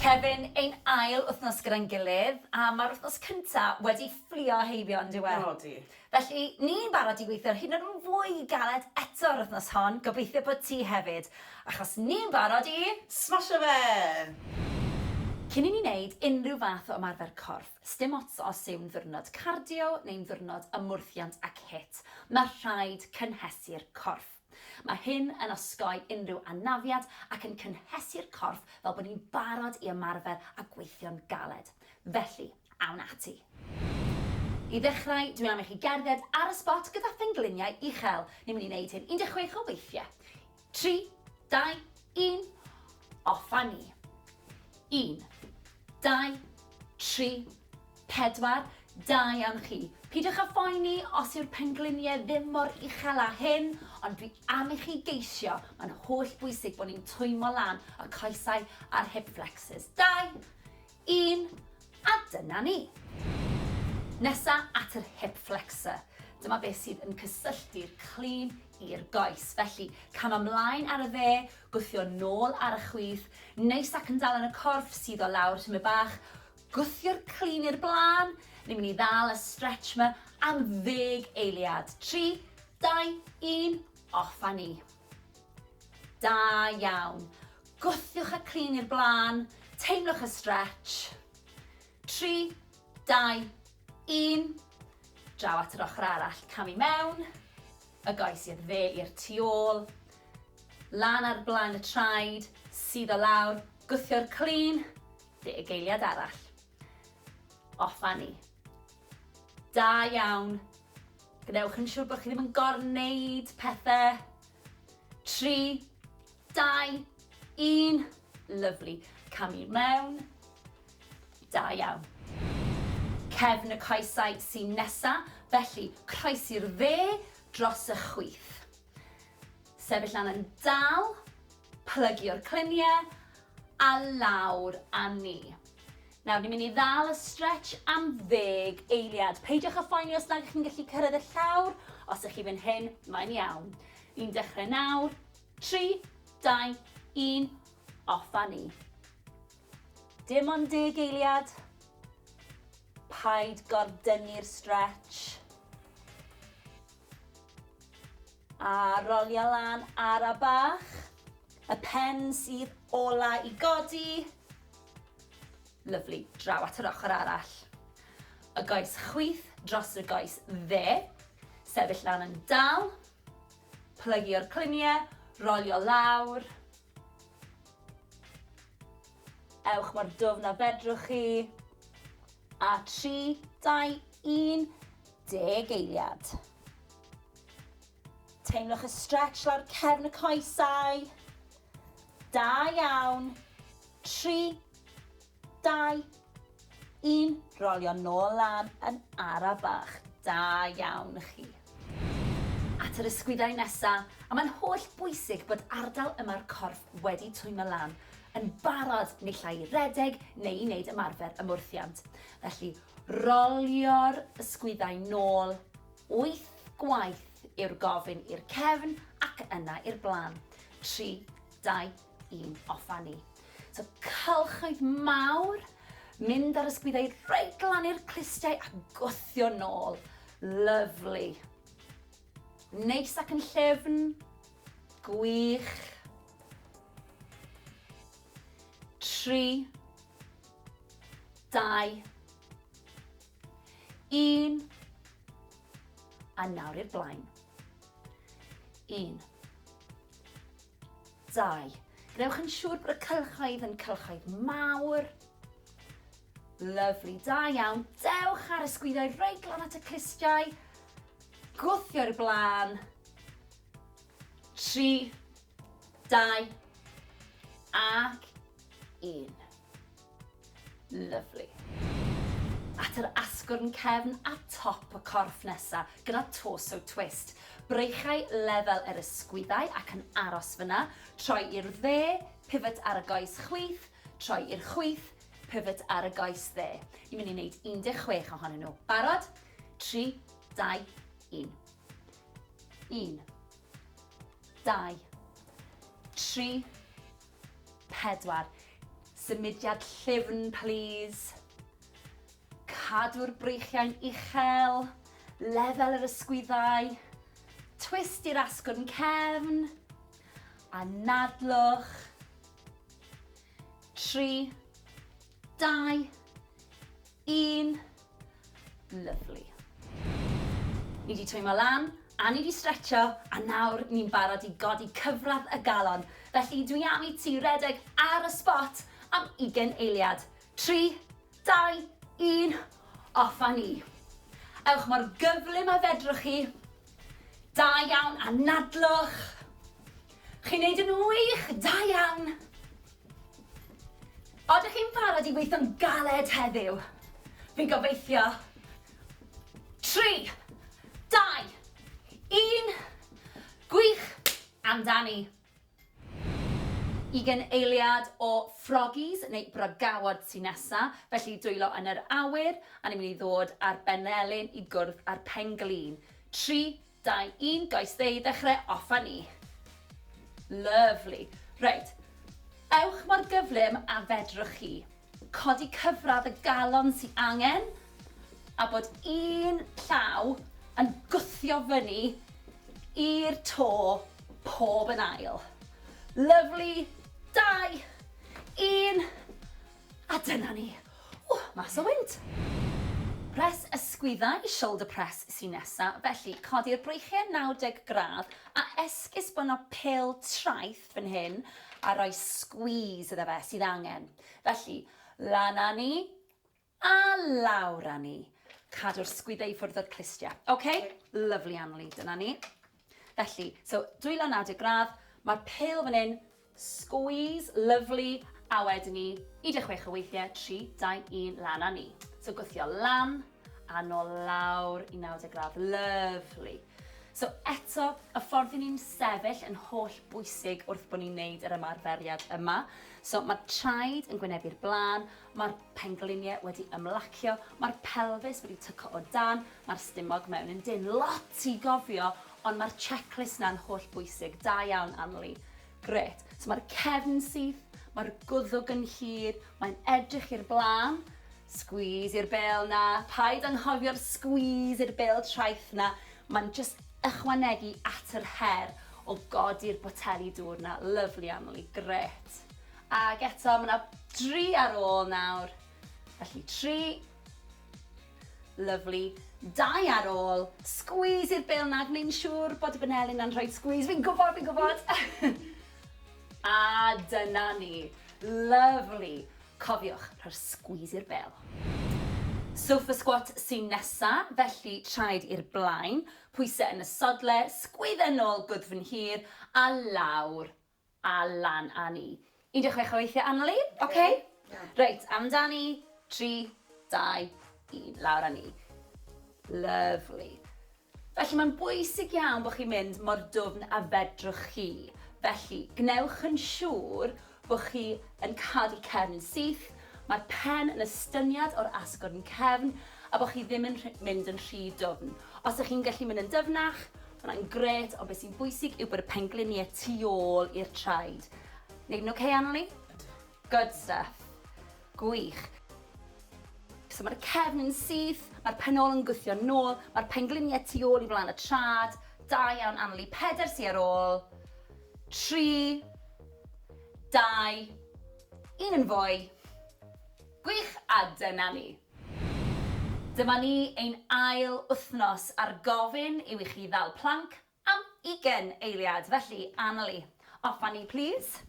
Kevin, ein ail wythnos gyda'n gilydd, a mae'r wythnos cyntaf wedi fflio heibio yn diwedd. O, di. Felly, ni'n barod i weithio hyd yn fwy galed eto'r wythnos hon, gobeithio bod ti hefyd, achos ni'n barod i... Smasho fe! Cyn i ni wneud unrhyw fath o ymarfer corff, sdim ots os yw'n ddiwrnod cardio neu'n ddiwrnod ymwrthiant ac HIIT, mae rhaid cynhesu'r corff. Mae hyn yn osgoi unrhyw anafiad ac yn cynhesu'r corff fel bod ni'n barod i ymarfer a gweithio'n galed. Felly, awn ati. I ddechrau, dwi'n am i chi gerdded ar y spot gyda phengliniau uchel. Ni'n mynd i wneud hyn 16 o weithiau. 3, 2, 1, off a ni. 1, 2, 3, 4, da iawn chi. Pidwch â phoeni os yw'r pengliniau ddim mor uchel â hyn, ond dwi am i chi geisio, mae'n holl bwysig bod ni'n twymo lan y coesau a'r hip flexors. 2, 1, a dyna ni. Nesa at yr hip flexor. Dyma beth sydd yn cysylltu'r clean i'r goes. Felly, cam ymlaen ar y dde, gwthio nôl ar y chwith, neis ac yn dal yn y corff sydd o lawr tyma bach, gwthio'r clean i'r blaen, ni'n mynd i ddal y stretch yma am 10 eiliad. 3, 2, 1, off a ni. Da iawn. Gwthiwch y clean i'r blaen, teimlwch y stretch. 3, 2, 1, draw at yr ochr arall, cam i mewn, y goes i'r dde i'r tu ôl, lan ar blaen y traed, sydd o lawr, gwthio'r clean, 10 eiliad arall. Off a ni. Da iawn. Gwnewch yn siŵr bod chi ddim yn gorneud pethau. 3, 2, 1. Lyfli. Cam i mewn. Da iawn. Cefn y coesau sy'n nesa, felly croes i'r dde dros y chwith. Sefyll lan yn dal, plygio'r cliniau, a lawr a ni. Nawr, ni'n mynd i ddal y stretch am 10 eiliad. Peidiwch â phoeni os nag chi'n gallu cyrraedd y llawr. Os ydych chi fan hyn, mae'n iawn. Ni'n dechrau nawr. 3, 2, 1, off a ni. Dim ond 10 eiliad. Paid gordynnu'r stretch. A rolio lan ar a bach. Y pen sydd ola i godi. Lyfli, draw at yr ochr arall. Y goes chwith dros y goes dde. Sefyll lan yn dal. Plygio'r cliniau, rolio lawr. Ewch mor dwfn a fedrwch chi. A 3, 2, 1, 10 eiliad. Teimlwch y stretch lawr cefn y coesau. Da iawn. 3, 2, 1, rolio nôl lan yn ara bach. Da iawn chi. At yr ysgwyddau nesaf, a mae'n holl bwysig bod ardal yma'r corff wedi twymo lan, yn barod neu llai redeg neu i wneud ymarfer ymwrthiant. Felly, rolio'r ysgwyddau nôl, 8 gwaith yw'r gofyn i'r cefn ac yna i'r blaen. 3, 2, 1, off a ni. So, cylchoedd mawr, mynd ar ysgwyddau reit lan i'r clustiau a gwthio nôl. Lyfli. Neis ac yn llyfn. Gwych. 3, 2, 1. A nawr i'r blaen. 1, 2. Gwnewch yn siŵr bod y cylchoedd yn cylchoedd mawr. Lyfli, da iawn. Dewch ar ysgwyddau reit lan at y clustiau. Gwthio'r blaen. 3, 2, ac 1. Lyfli. At yr asgwrn cefn a top y corff nesa gyda torso twist. Breichiau lefel yr ysgwyddau ac yn aros fyna. Troi i'r dde, pivot ar y goes chwith. Troi i'r chwith, pivot ar y goes dde. Ni'n mynd i wneud 16 ohonyn nhw. Barod? 3, 2, 1. 1, 2, 3, 4. Symudiad llyfn, please. Cadw'r breichiau'n uchel. Lefel yr ysgwyddau. Twist i'r asgwrn cefn. A nadlwch. 3, 2, 1. Lovely. Ni di twymo lan, a ni di stretcho, a nawr ni'n barod i godi cyfradd y galon. Felly dwi am i ti redeg ar y spot am 20 eiliad. 3, 2, 1, off a ni. Ewch mor gyflym a fedrwch chi. Da iawn a nadlwch. Chi'n neud yn wych, da iawn. Odych chi'n barod i weithio'n galed heddiw? Fi'n gobeithio. 3, 2, 1. Gwych amdani. 20 eiliad o froggies neu bragawod sy'n nesa, felly dwylo yn yr awyr, a ni'n mynd i ddod ar benelyn i gwrdd ar pen-glin. 3, 2, 1, goes ddeu ddechrau, off a ni. Lovely. Reit, ewch mor gyflym a fedrwch chi. Codi cyfradd y galon sy'n angen, a bod un llaw yn gwthio fyny i'r to pob yn ail. Lovely. 2, 1. A dyna ni. Mas o wynt. Press ysgwyddau, shoulder press sy'n nesa, felly codi'r breichiau 90 gradd a esgus bod yna pil traeth fan hyn a rhoi squeeze iddo fe sydd angen. Felly, lan a ni a lawr a ni. Cadw'r sgwyddau i ffwrdd o'r clustia. Okay? Lovely, Anneli, dyna ni. Felly, so dwylo 90 gradd, mae'r pil fan hyn, squeeze, lovely, a wedyn ni 16 o weithiau, 3, 2, 1, lan a ni. So gwthio lan a nôl lawr i 90 gradd, lovely. So eto, y ffordd i ni'n sefyll yn holl bwysig wrth bod ni'n neud yr ymarferiad yma. So mae'r traed yn gwynebu'r blaen, mae'r pengliniau wedi ymlacio, mae'r pelfis wedi tyco o dan, mae'r stumog mewn yn dyn. Lot i gofio, ond mae'r checklist na'n holl bwysig. Da iawn, Anneli. Gret. So mae'r cefn syth, mae'r gwddwg yn hir, mae'n edrych i'r blaen. Squeeze i'r bel na. Paid anghofio'r squeeze i'r bel traeth na. Mae'n just ychwanegu at yr her o godi'r boteli dŵr na. Lovely, Anneli. Gret. Ac eto, mae yna 3 ar ôl nawr. Felly 3. Lovely. 2 ar ôl. Squeeze i'r bel na. Gwneud siŵr bod y benelyn yn rhoi squeeze. Fi'n gwybod. A dyna ni. Lovely. Cofiwch, rhoi'r squeeze i'r bel. Sofa squat sy'n nesa, felly traed i'r blaen, pwysau yn y sodle, sgwyddau nôl gwddfyn hir, a lawr, a lan a ni. 16 o weithiau, Anneli? Okay? Reit, amdani, 3, 2, 1, lawr a ni. Lovely. Felly mae'n bwysig iawn bod chi'n mynd mor dwfn a fedrwch chi. Felly, gnewch yn siŵr bod chi yn cadw cefn yn syth, mae'r pen yn estyniad o'r asgwrn cefn, a bod chi ddim yn mynd yn rhy dwfn. Os ydych chi'n gallu mynd yn dyfnach, hwnna'n gret, ond beth sy'n bwysig yw bod y pengliniau tu ôl i'r traed. Neud yn okay, Anneli? Good stuff. Gwych. So mae'r cefn yn syth, mae'r penol yn gwthio nôl, mae'r pengliniau tu ôl i flaen y trad. Da iawn, Anneli. 4 sy ar ôl. 3, 2, 1 yn fwy. Gwych, a dyna ni. Dyma ni ein ail wythnos ar gofyn yw i chi ddal planc am 20 eiliad. Felly, Anneli, off a ni, please.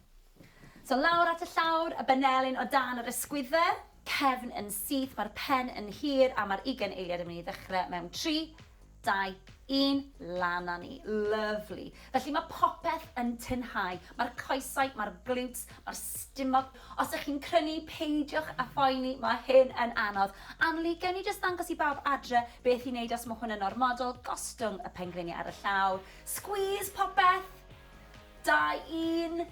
So lawr at y llawr, y benelyn o dan yr ysgwyddau, cefn yn syth, mae'r pen yn hir, a mae'r 20 eiliad yn mynd i ddechrau mewn 3, 2, 1, lan a ni. Lovely. Felly mae popeth yn tynhau. Mae'r coesau, mae'r glutes, mae'r stumog. Os ydych chi'n crynu, peidiwch a phoeni, mae hyn yn anodd. Anneli, gewn ni jyst ddangos i bawb adre beth i wneud os mae hwn yn ormodol. Gostwng y pengliniau ar y llaw. Squeeze popeth. 2, 1.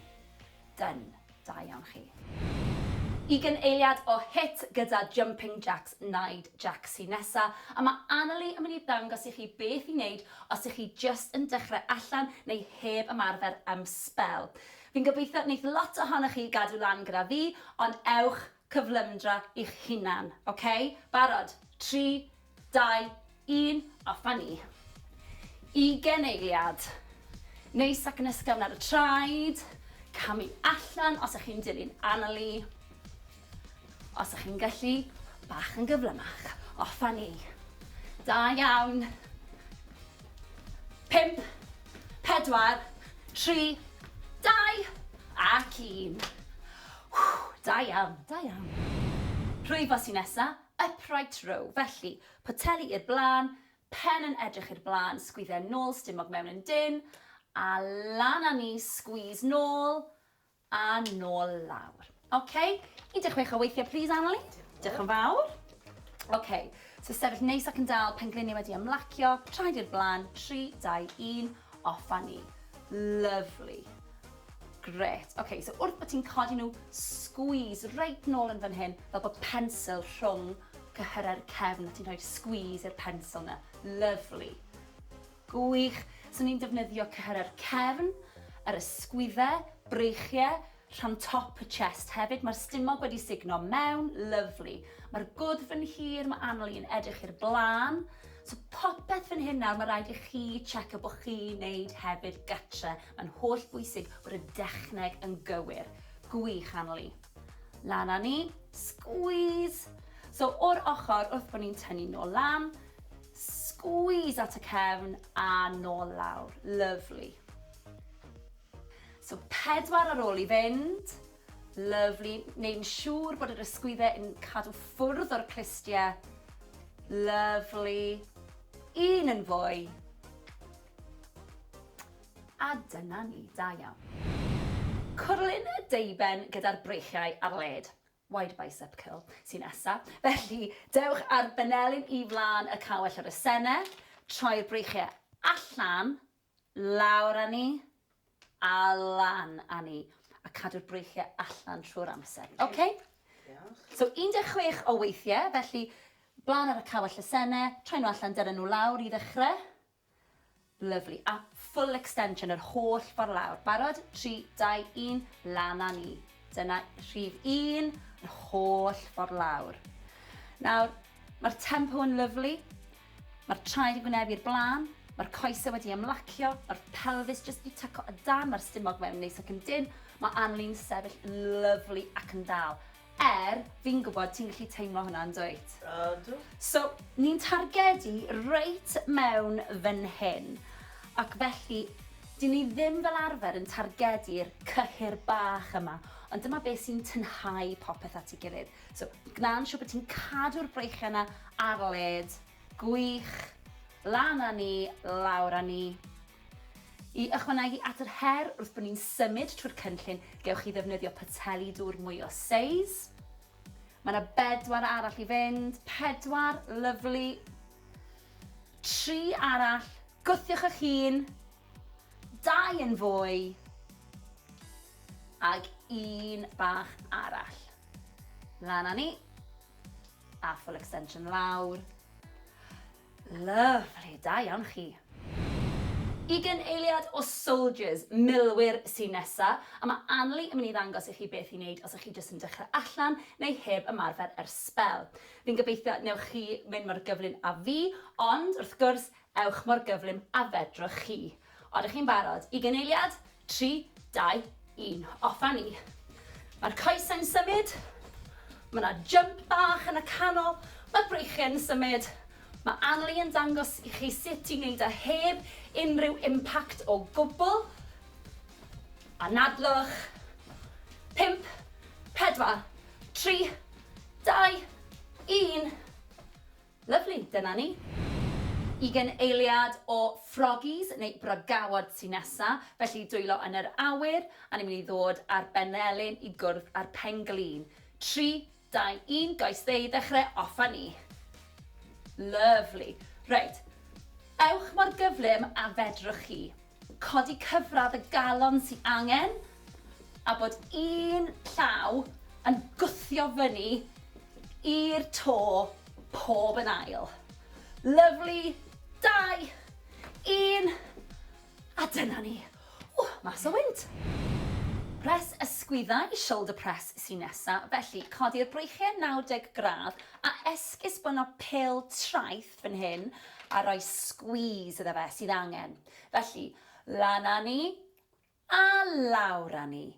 Done. Da iawn chi. 20 eiliad o HIIT gyda jumping jacks, naid jacks sy'n nesa. A mae Anneli yn mynd i ddangos i chi beth i wneud os ydych chi just yn dechrau allan neu heb ymarfer am sbel. Fi'n gobeithio wneud lot ohonoch chi gadw lan gyda fi, ond ewch cyflymdra i'ch hunan, okay? Barod? 3, 2, 1, off a ni. 20 eiliad. Neis ac yn ysgafn ar y traed. Camu allan os ych chi'n dilyn anali. Os ych chi'n gallu, bach yn gyflymach. Off a ni. Da iawn. 5, 4, 3, 2, ac 1. Da iawn, da iawn. Rhwyfo sy'n nesa, upright row. Felly, poteli i'r blaen, pen yn edrych i'r blaen, sgwyddau nôl, stumog mewn yn dyn, a lan a ni, squeeze nôl, a nôl lawr. Okay? 16 o weithiau, please, Anneli. Diolch yn fawr. Okay, so sefyll neis ac yn dal, pengliniau wedi ymlacio, traed i'r blaen, 3, 2, 1, off a ni. Lovely. Great. Okay, so wrth bod ti'n codi nhw, squeeze reit nôl yn fan hyn, fel bod pensil rhwng cyhyrau'r cefn, a ti'n rhoi squeeze i'r pensil na. Lovely. Gwych. So ni'n defnyddio cyhyrau'r cefn, yr ysgwyddau, breichiau, rhan top y chest hefyd. Mae'r stumog wedi signo mewn. Lovely. Mae'r gwddf yn hir, mae Anneli yn edrych i'r blaen. So popeth fan hyn nawr, mae rhaid i chi checio bod chi'n neud hefyd gytre. Mae'n holl bwysig bod y dechneg yn gywir. Gwych, Anneli. Lan a ni, squeeze. So o'r ochr, wrth bod ni'n tynnu nôl lan, squeeze at y cefn a nôl lawr. Lovely. So 4 ar ôl i fynd. Lovely. Neu'n siŵr bod yr ysgwyddau yn cadw ffwrdd o'r clistiau. Lovely. 1 yn fwy. A dyna ni, da iawn. Cwrlyn y deuben gyda'r breichiau ar led. Wide bicep curl sy'n nesa. Felly, dewch ar benelyn i flaen y cawell ar y senau, troi'r breichiau allan, lawr a ni, a lan a ni. A cadw'r breichiau allan trwy'r amser. Okay? So 16 o weithiau, felly blaen ar y cawell y senau, troi nhw allan, dyrra nhw lawr i ddechrau. Lovely. A full extension, yr holl ffordd lawr. Barod? 3, 2, 1, lan a ni. Dyna rhif 1, yr holl ffordd lawr. Nawr, mae'r tempo yn lyflu. Mae'r traed yn gwynebu'r blaen. Mae'r coesau wedi ymlacio. Mae'r pelvis jyst wedi tyco y dan. Mae'r stumog mewn neis ac yn dyn. Mae Anneli'n sefyll yn lyflu ac yn dal. Fi'n gwybod ti'n gallu teimlo hwnna'n dweud. Ydw. So, ni'n targedu reit mewn fan hyn. Ac felly, dyn ni ddim fel arfer yn targedu'r cyhyr bach yma, ond dyma beth sy'n tynhau popeth at ei gilydd. So, gna'n siŵr bod ti'n cadw'r breichiau yna ar led, gwych, lan a ni, lawr a ni. I ychwanegu at yr her wrth bod ni'n symud trwy'r cynllun, gewch chi ddefnyddio pateli dŵr mwy o seis. Mae yna 4 arall i fynd, 4, lyflu. 3 arall, gwthiwch eich hun, 2 yn fwy, ag 1 bach arall. Lan a ni, a full extension lawr. Lyflu, da iawn chi. 20 eiliad o soldiers, milwyr sy'n nesa, a mae Anneli yn mynd i ddangos i chi beth i wneud os ych chi jyst yn dechrau allan neu heb ymarfer spel. Fi'n gobeithio newch chi mynd mor gyflym a fi, ond wrth gwrs, ewch mor gyflym a fedrwch chi. Odych chi'n barod? 20 eiliad, 3, 2, 1, off a ni. Mae'r coesau'n symud, mae yna jump bach yn y canol, mae'r breichiau'n symud. Mae Anneli yn dangos i chi sut i wneud heb unrhyw impact o gwbl. A nadlwch. 5, 4, 3, 2, 1. Lyfli, dyna ni. 20 eiliad o froggies neu bragawod sy'n nesa, felly dwylo yn yr awyr, a ni'n mynd i ddod ar benelyn i gwrdd ar penglin. 3, 2, 1, goes dde i ddechrau, off a ni. Lovely. Reit, ewch mor gyflym a fedrwch chi. Codi cyfradd y galon sy'n angen, a bod un llaw yn gwthio fyny i'r to pob yn ail. Lovely. 2, 1, a dyna ni. Mas o wynt. Press ysgwyddau shoulder press sy'n nesaf, felly codi'r breichiau 90 gradd a esgus bod yna pil traeth fan hyn a rhoi squeeze iddo fe sydd angen. Felly, lan â ni a lawr â ni.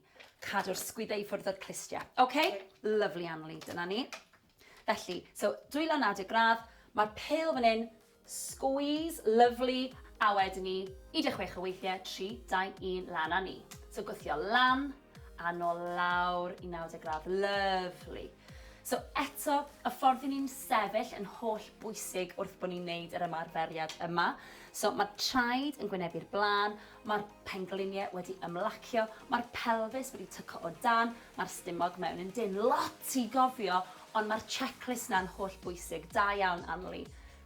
Cadw'r sgwyddau i ffwrdd o'r clistiau. OK? Lovely, Anneli, dyna ni. Felly, so dwylo 90 gradd, mae'r pil fan hyn, squeeze, lovely, a wedyn ni 16 o weithiau, 3, 2, 1, lan â ni. So gwthio lan a nôl lawr i 90 gradd. Lovely. So eto, y ffordd i ni'n sefyll yn holl bwysig wrth bod ni'n neud yr ymarferiad yma. So mae'r traed yn gwynebu'r blaen, mae'r pengliniau wedi ymlacio, mae'r pelfis wedi tyco o dan, mae'r stumog mewn yn dyn. Lot i gofio, ond mae'r checklist na'n holl bwysig. Da iawn, Anneli.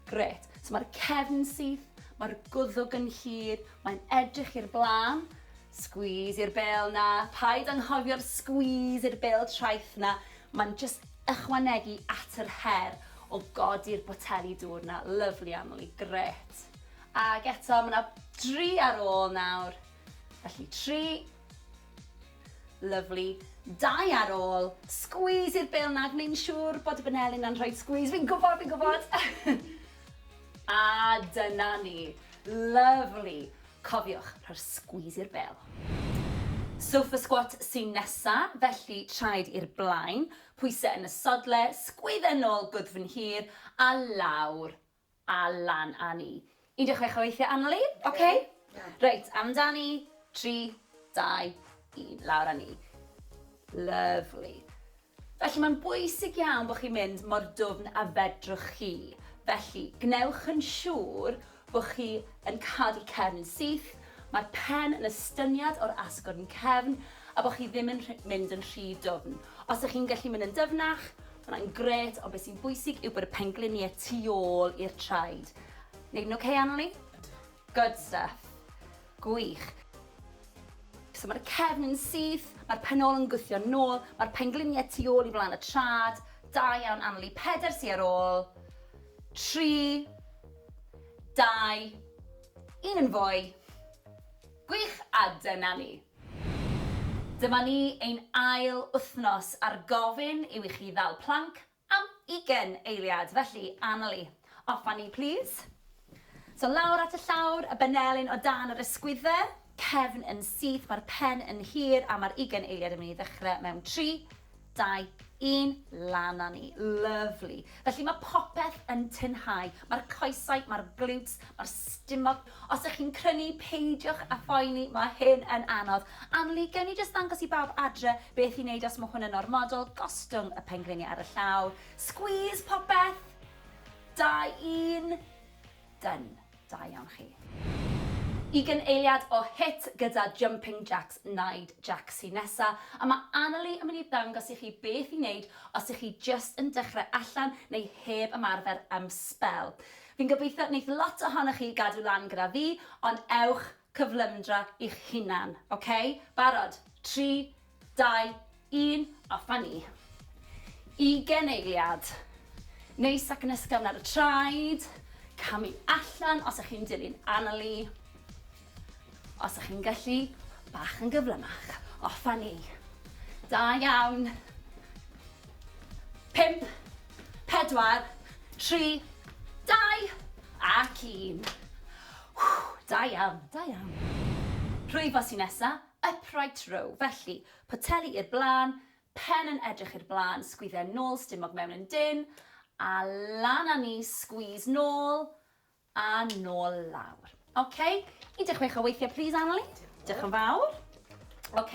Gret. So mae'r cefn syth, mae'r gwddwg yn hir, mae'n edrych i'r blaen. Squeeze i'r bel na, paid anghofio'r squeeze i'r bel traeth na. Mae'n just ychwanegu at yr her o godi'r boteli dŵr na. Lovely, Anneli, gret. Ac eto, mae yna 3 ar ôl nawr. Felly 3. Lovely. 2 ar ôl. Squeeze i'r bel na, gwneud siŵr bod y Benelyn yn rhoi squeeze. Fi'n gwybod. A dyna ni. Lovely. Cofiwch, rhoi'r squeeze i'r bel. Sofa squat sy'n nesa, felly traed i'r blaen, pwysau yn y sodle, sgwyddau nôl gwddfyn hir, a lawr, a lan â ni. 16 o weithiau, Anneli, OK? Reit, amdani, 3, 2, 1, lawr â ni. Lovely. Felly mae'n bwysig iawn bod chi'n mynd mor dwfn a fedrwch chi. Felly, gnewch yn siŵr bod chi yn cadw'r cefn syth, mae'r pen yn estyniad o'r asgwrn cefn, a bod chi ddim yn mynd yn rhy dwfn. Os ydych chi'n gallu mynd yn dyfnach, hwnna'n gret, ond beth sy'n bwysig yw bod y pengliniau tu ôl i'r traed. Neud yn OK, Anneli? Good stuff. Gwych. So mae'r cefn yn syth, mae'r penol yn gwthio nôl, mae'r pengliniau tu ôl i flaen y trad. Da iawn, Anneli. 4 sy ar ôl. 3, 2, 1 yn fwy. Gwych, a dyna ni. Dyma ni ein ail wythnos ar gofyn yw i chi ddal planc am 20 eiliad. Felly, Anneli, off â ni, please. So lawr at y llawr, y Benelyn o dan yr ysgwyddau, cefn yn syth, mae'r pen yn hir, a mae'r 20 eiliad yn mynd i ddechrau mewn 3, 2, 1, lan â ni. Lovely. Felly mae popeth yn tynhau. Mae'r coesau, mae'r glutes, mae'r stumog. Os ydych chi'n crynu, peidiwch a phoeni, mae hyn yn anodd. Anneli, gewn ni jyst ddangos i bawb adre beth i wneud os mae hwn yn ormodol. Gostwng y pengliniau ar y llawr. Squeeze popeth. 2, 1. Done. Da iawn chi. 20 eiliad o HIIT gyda jumping jacks, naid jacks sy'n nesa. A mae Anneli yn mynd i ddangos i chi beth i wneud os ych chi just yn dechrau allan neu heb ymarfer am spel. Fi'n gobeithio wneud lot ohonoch chi gadw lan gyda fi, ond ewch cyflymdra i'ch hunan, OK? Barod? 3, 2, 1, off â ni. 20 eiliad. Neis ac yn ysgafn ar y traed. Camu allan os ych chi'n dilyn Anneli. Os ych chi'n gallu, bach yn gyflymach. Off â ni. Da iawn. 5, 4, 3, 2, ac 1. Da iawn, da iawn. Rhwyfo sy'n nesa, upright row. Felly, poteli i'r blaen, pen yn edrych i'r blaen, sgwyddau nôl, stumog mewn yn dyn, a lan â ni, squeeze nôl, a nôl lawr. OK, 16 o weithiau, please, Anneli. Diolch yn fawr. OK,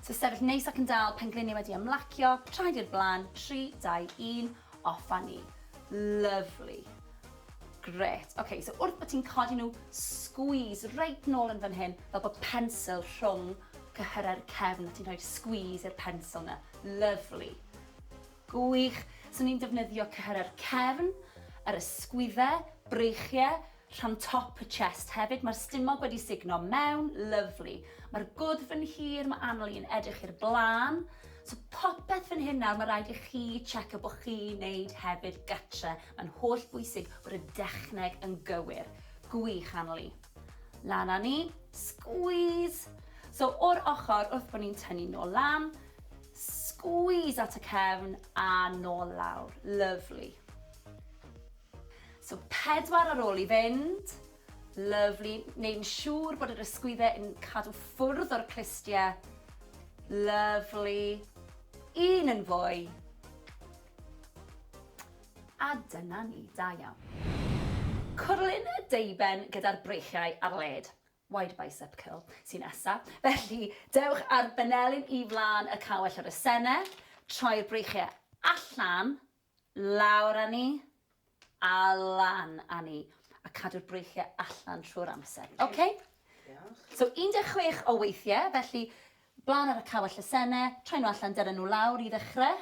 so sefyll neis ac yn dal, pengliniau wedi ymlacio, traed i'r blaen, 3, 2, 1, off â ni. Lovely. Gret. OK, so wrth bod ti'n codi nhw, squeeze reit nôl yn fan hyn, fel bod pensil rhwng cyhyrau'r cefn, a ti'n rhoi squeeze i'r pensil na. Lovely. Gwych. So ni'n defnyddio cyhyrau'r cefn, yr ysgwyddau, breichiau, rhan top y chest hefyd. Mae'r stumog wedi signo mewn, lovely. Mae'r gwddf yn hir, mae Anneli yn edrych i'r blaen. So popeth fan hyn nawr, mae rhaid i chi checio bod chi'n neud hefyd gytre. Mae'n holl bwysig bod y dechneg yn gywir. Gwych, Anneli. Lan â ni, squeeze. So o'r ochr wrth bod ni'n tynnu nôl lan, squeeze at y cefn a nôl lawr. Lovely. So 4 ar ôl i fynd. Lovely. Neu'n siŵr bod yr ysgwyddau yn cadw ffwrdd o'r clistiau. Lovely. Un yn fwy. A dyna ni, da iawn. Cwrlyn y deuben gyda'r breichiau ar led. Wide bicep curl sy'n nesa. Felly, dewch ar benelyn i flaen y cawell ar y sene, troi'r breichiau allan, lawr â ni, a lan â ni, a cadw'r breichiau allan trwy'r amser. Okay? So 16 o weithiau, felly blaen ar y cawell y sene, troi nhw allan, dyrra nhw lawr i ddechrau.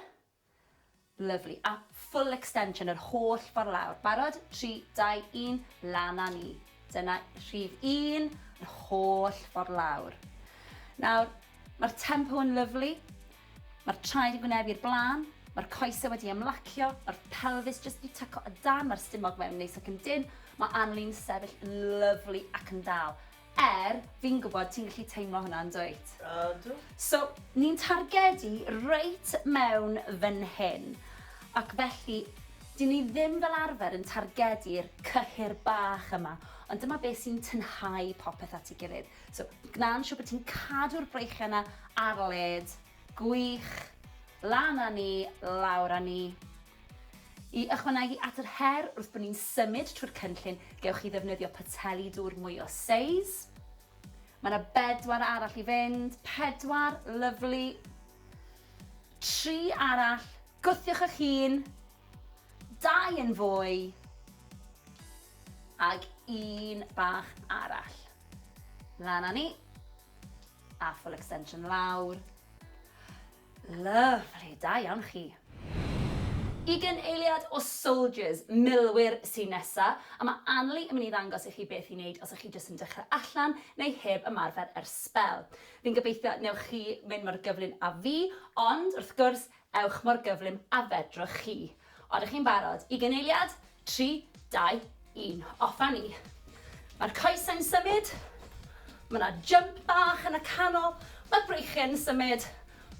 Lovely. A full extension, yr holl ffordd lawr. Barod? 3, 2, 1, lan â ni. Dyna rhif 1, yr holl ffordd lawr. Nawr, mae'r tempo yn lyflu. Mae'r traed yn gwynebu i'r blaen. Mae'r coesau wedi ymlacio. Mae'r pelfis jyst wedi tyco y dan. Mae'r stumog mewn neis ac yn dyn. Mae Anneli'n sefyll yn lyflu ac yn dal. Fi'n gwybod ti'n gallu teimlo hwnna'n dweud. So, ni'n targedu reit mewn fan hyn. Ac felly, dyn ni ddim fel arfer yn targedu'r cyhyr bach yma, ond dyma beth sy'n tynhau popeth at ei gilydd. So, gna'n siŵr bod ti'n cadw'r breichiau yna ar led, gwych, lan â ni, lawr â ni. I ychwanegu at yr her wrth bod ni'n symud trwy'r cynllun, gewch chi ddefnyddio pateli dŵr mwy o seis. Mae yna 4 arall i fynd, 4, lyflu. 3 arall, gwthiwch eich hun. 2 yn fwy, ag 1 bach arall. Lan â ni, a full extension lawr. Lovely, da iawn chi. Ugain eiliad o soldiers, milwyr sy'n nesa, a mae Anneli yn mynd i ddangos i chi beth i wneud os ydych chi jyst yn dechrau allan neu heb ymarfer spel. Fi'n gobeithio newch chi mynd mor gyflym a fi, ond wrth gwrs, ewch mor gyflym a fedrwch chi. Odych chi'n barod? Ugain eiliad, 3, 2, 1. Off â ni. Mae'r coesau'n symud. Mae yna jump bach yn y canol. Mae'r breichiau'n symud.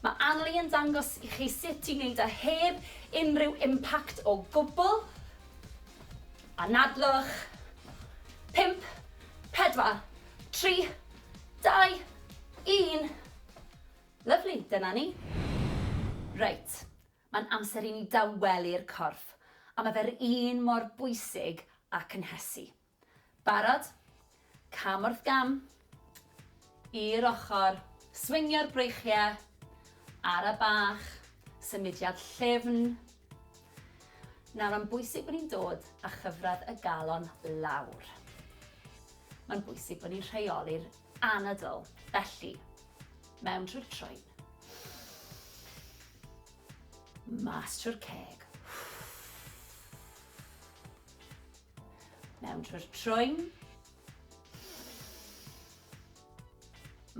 Mae Anneli yn dangos i chi sut i wneud heb unrhyw impact o gwbl. A nadlwch. 5, 4, 3, 2, 1. Lyfli, dyna ni. Reit, mae'n amser i ni dawelu'r corff. A mae fe'r un mor bwysig ac yn hysu. Barod? Cam wrth gam. I'r ochr. Swingio'r breichiau. Ar y bach, symudiad llyfn. Nawr, mae'n bwysig bod ni'n dod a chyfradd y galon lawr. Mae'n bwysig bod ni'n rheoli'r anadl, felly, mewn trwy'r troen. Mas trwy'r ceg. Mewn trwy'r troen.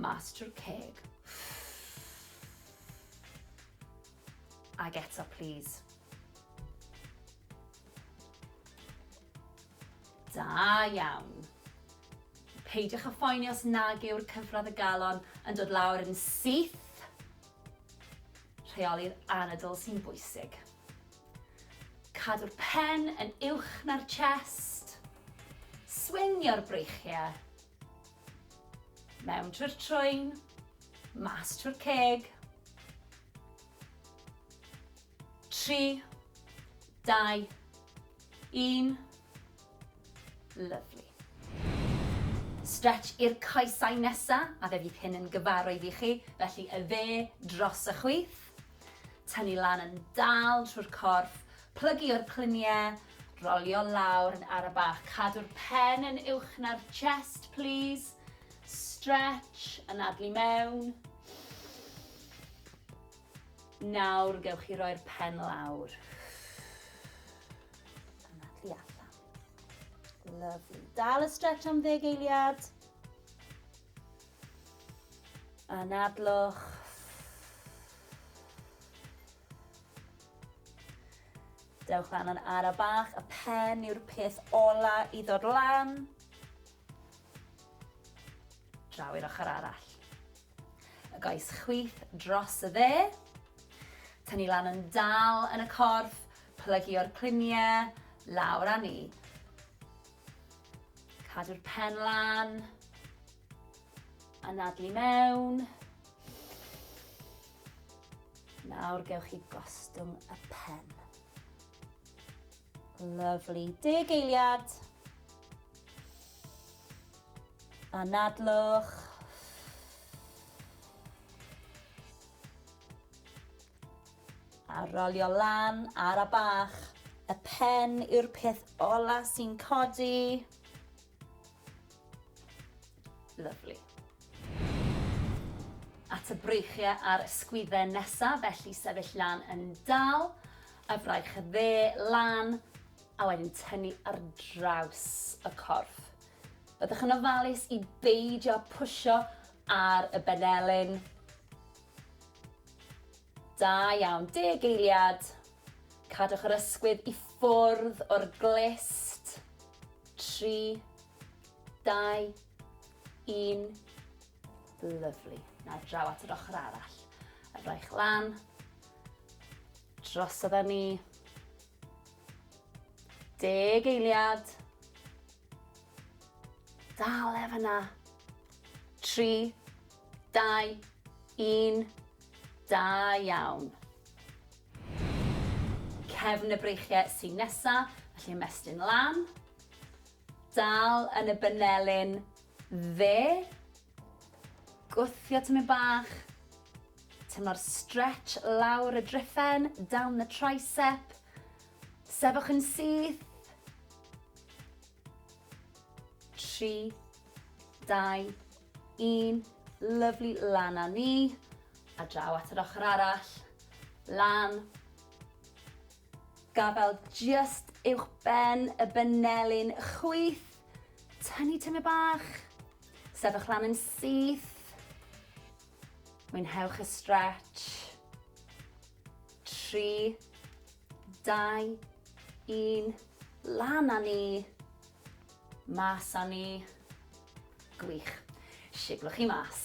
Mas trwy'r ceg. Ag eto, please. Da iawn. Peidiwch â phoeni os nag yw'r cyfradd y galon yn dod lawr yn syth. Rheoli'r anadl sy'n bwysig. Cadw'r pen yn uwch na'r chest. Swingio'r breichiau. Mewn trwy'r troen. Mas trwy'r ceg. 3, 2, 1. Lovely. Stretch i'r coesau nesa, a fe fydd hyn yn gyfarwydd i chi, felly y dde dros y chwith. Tynnu lan yn dal trwy'r corff, plygu o'r cluniau, rolio lawr yn ar y bach. Cadw'r pen yn uwch na'r chest, please. Stretch, anadlu mewn. Nawr gewch chi roi'r pen lawr. Anadlu allan. Lovely. Dal y stretch am 10 eiliad. Anadlwch. Dewch lan yn ar y bach. Y pen yw'r peth ola i ddod lan. Draw i'r ochr arall. goes chwith dros y dde. Tynnu lan yn dal yn y corff, plygio'r cluniau, lawr â ni. Cadw'r pen lan, anadlu mewn. Nawr gewch chi gostwng y pen. Lyfli, 10 eiliad. Anadlwch. A rolio lan ar y bach. Y pen yw'r peth ola sy'n codi. Lyfli. At y breichiau a'r ysgwyddau nesaf, felly sefyll lan yn dal, y fraich y dde lan, a wedyn tynnu ar draws y corff. Byddwch yn ofalus i beidio pwsio ar y benelyn. Da iawn, 10 eiliad. Cadwch yr ysgwydd i ffwrdd o'r glist. 3, 2, 1. Lyfli. Nawr draw at yr ochr arall. Y fraich lan. Drosodd â ni. 10 eiliad. Dal efo yna. 3, 2, 1. Da iawn. Cefn y breichiau sy'n nesa, felly ymestyn lan. Dal yn y benelyn dde. Gwthio tymyn bach. Tymlo'r stretch lawr y driffen, down the tricep. Sefwch yn syth. 3, 2, 1. Lyfli, lan â ni. A draw at yr ochr arall. Lan. Gafel just uwch ben y benelyn chwith. Tynnu tymyn bach. Sefwch lan yn syth. Mwynhewch y stretch. 3, 2, 1. Lan â ni. Mas â ni. Gwych. Siglwch chi mas.